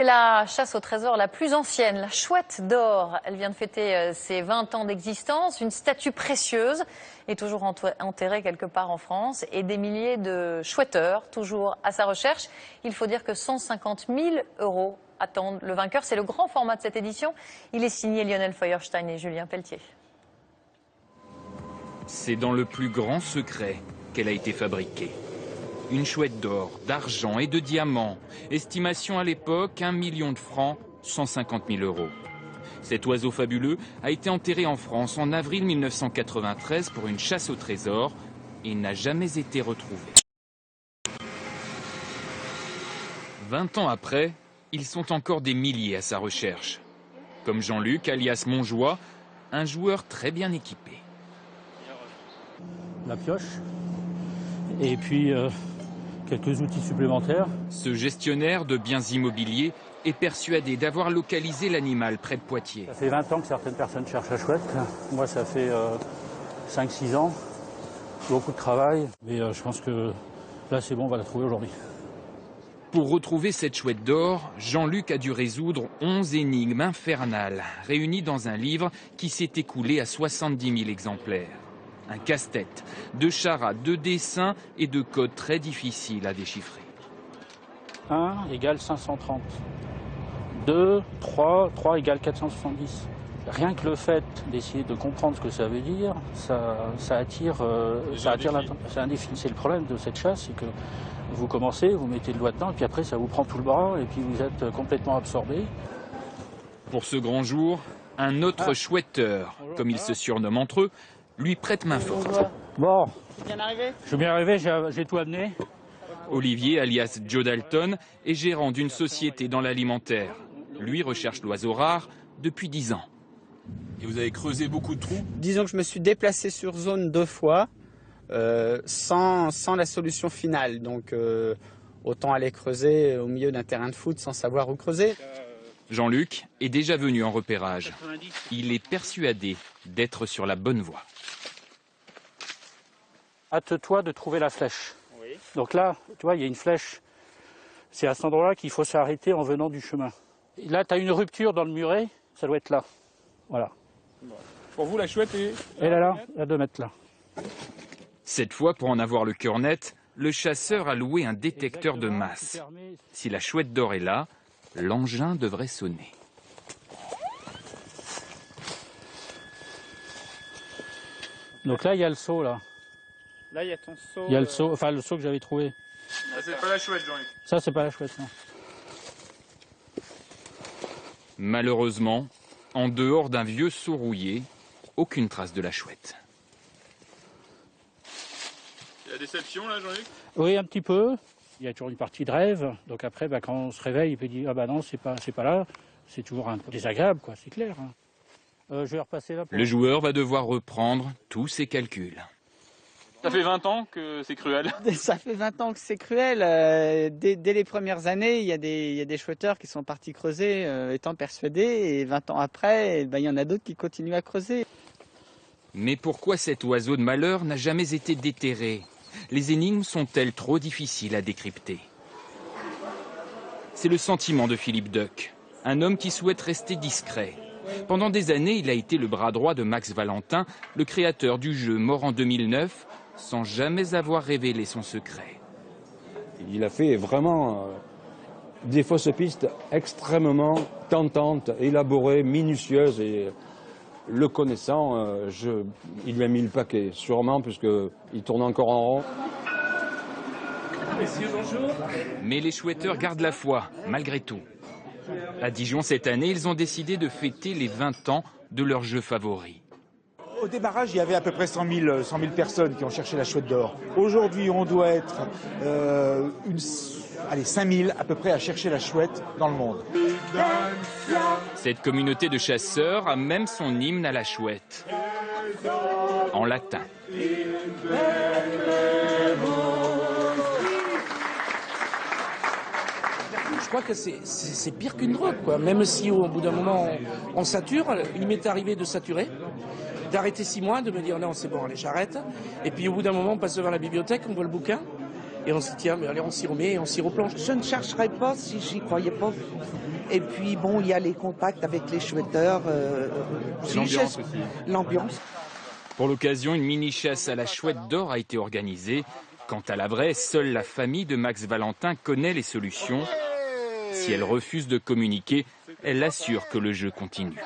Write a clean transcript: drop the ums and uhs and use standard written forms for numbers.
C'est la chasse au trésor la plus ancienne, la chouette d'or. Elle vient de fêter ses 20 ans d'existence. Une statue précieuse est toujours enterrée quelque part en France et des milliers de chouetteurs toujours à sa recherche. Il faut dire que 150 000 € attendent le vainqueur. C'est le grand format de cette édition. Il est signé Lionel Feuerstein et Julien Pelletier. C'est dans le plus grand secret qu'elle a été fabriquée. Une chouette d'or, d'argent et de diamants. Estimation à l'époque, 1 million de francs, 150 000 €. Cet oiseau fabuleux a été enterré en France en avril 1993 pour une chasse au trésor et n'a jamais été retrouvé. 20 ans après, ils sont encore des milliers à sa recherche. Comme Jean-Luc, alias Montjoie, un joueur très bien équipé. La pioche et puis quelques outils supplémentaires. Ce gestionnaire de biens immobiliers est persuadé d'avoir localisé l'animal près de Poitiers. Ça fait 20 ans que certaines personnes cherchent la chouette. Moi, ça fait 5-6 ans. Beaucoup de travail. Mais je pense que là, c'est bon, on va la trouver aujourd'hui. Pour retrouver cette chouette d'or, Jean-Luc a dû résoudre 11 énigmes infernales, réunies dans un livre qui s'est écoulé à 70 000 exemplaires. Un casse-tête, de charades, de dessins et de codes très difficiles à déchiffrer. 1 égale 530. 2, 3 égale 470. Rien que le fait d'essayer de comprendre ce que ça veut dire, ça attire l'attention. C'est indéfini. C'est le problème de cette chasse, c'est que vous commencez, vous mettez le doigt dedans, et puis après ça vous prend tout le bras, et puis vous êtes complètement absorbé. Pour ce grand jour, un autre chouetteur, comme ils se surnomment entre eux, lui prête main forte. Bon, je suis bien arrivé, j'ai tout amené. Olivier, alias Joe Dalton, est gérant d'une société dans l'alimentaire. Lui recherche l'oiseau rare depuis 10 ans. Et vous avez creusé beaucoup de trous? Disons que je me suis déplacé sur zone 2 fois, sans la solution finale. Donc autant aller creuser au milieu d'un terrain de foot sans savoir où creuser. Jean-Luc est déjà venu en repérage. Il est persuadé d'être sur la bonne voie. Hâte-toi de trouver la flèche. Oui. Donc là, tu vois, il y a une flèche. C'est à cet endroit-là qu'il faut s'arrêter en venant du chemin. Et là, tu as une rupture dans le muret, ça doit être là. Voilà. Pour vous, la chouette est... Elle est là, à 2 mètres là. Cette fois, pour en avoir le cœur net, le chasseur a loué un détecteur de masse. Si la chouette d'or est là, l'engin devrait sonner. Donc là, il y a le seau, là. Là, il y a ton seau. Il y a le seau, enfin le seau que j'avais trouvé. Ah, c'est pas la chouette, Jean-Luc. Ça, c'est pas la chouette, non. Malheureusement, en dehors d'un vieux seau rouillé, aucune trace de la chouette. Il y a la déception, là, Jean-Luc? Oui, un petit peu. Il y a toujours une partie de rêve. Donc après, quand on se réveille, il peut dire « Ah bah non, c'est pas là ». C'est toujours un peu désagréable, quoi, c'est clair. Hein. Je vais repasser là. Le joueur va devoir reprendre tous ses calculs. Ça fait 20 ans que c'est cruel. Ça fait 20 ans que c'est cruel. Dès les premières années, il y a des chouetteurs qui sont partis creuser, étant persuadés. Et 20 ans après, il y en a d'autres qui continuent à creuser. Mais pourquoi cet oiseau de malheur n'a jamais été déterré? Les énigmes sont-elles trop difficiles à décrypter? C'est le sentiment de Philippe Duck, un homme qui souhaite rester discret. Pendant des années, il a été le bras droit de Max Valentin, le créateur du jeu mort en 2009, sans jamais avoir révélé son secret. Il a fait vraiment des fausses pistes extrêmement tentantes, élaborées, minutieuses. Et le connaissant, il lui a mis le paquet, sûrement, puisqu'il tourne encore en rond. Messieurs, bonjour. Mais les chouetteurs gardent la foi, malgré tout. À Dijon, cette année, ils ont décidé de fêter les 20 ans de leur jeu favori. Au démarrage, il y avait à peu près 100 000 personnes qui ont cherché la chouette d'or. Aujourd'hui, on doit être 5 000 à peu près à chercher la chouette dans le monde. Cette communauté de chasseurs a même son hymne à la chouette, en latin. Je crois que c'est pire qu'une drogue, quoi. Même si au bout d'un moment on sature, il m'est arrivé de saturer, d'arrêter 6 mois, de me dire non c'est bon, allez j'arrête. Et puis au bout d'un moment on passe devant la bibliothèque, on voit le bouquin, Et on se dit, tiens, mais allez, on s'y remet, on s'y replonge. Je ne chercherais pas si j'y croyais pas. Et puis bon, il y a les contacts avec les chouetteurs. L'ambiance aussi. L'ambiance. Pour l'occasion, une mini-chasse à la chouette d'or a été organisée. Quant à la vraie, seule la famille de Max Valentin connaît les solutions. Si elle refuse de communiquer, elle assure que le jeu continue.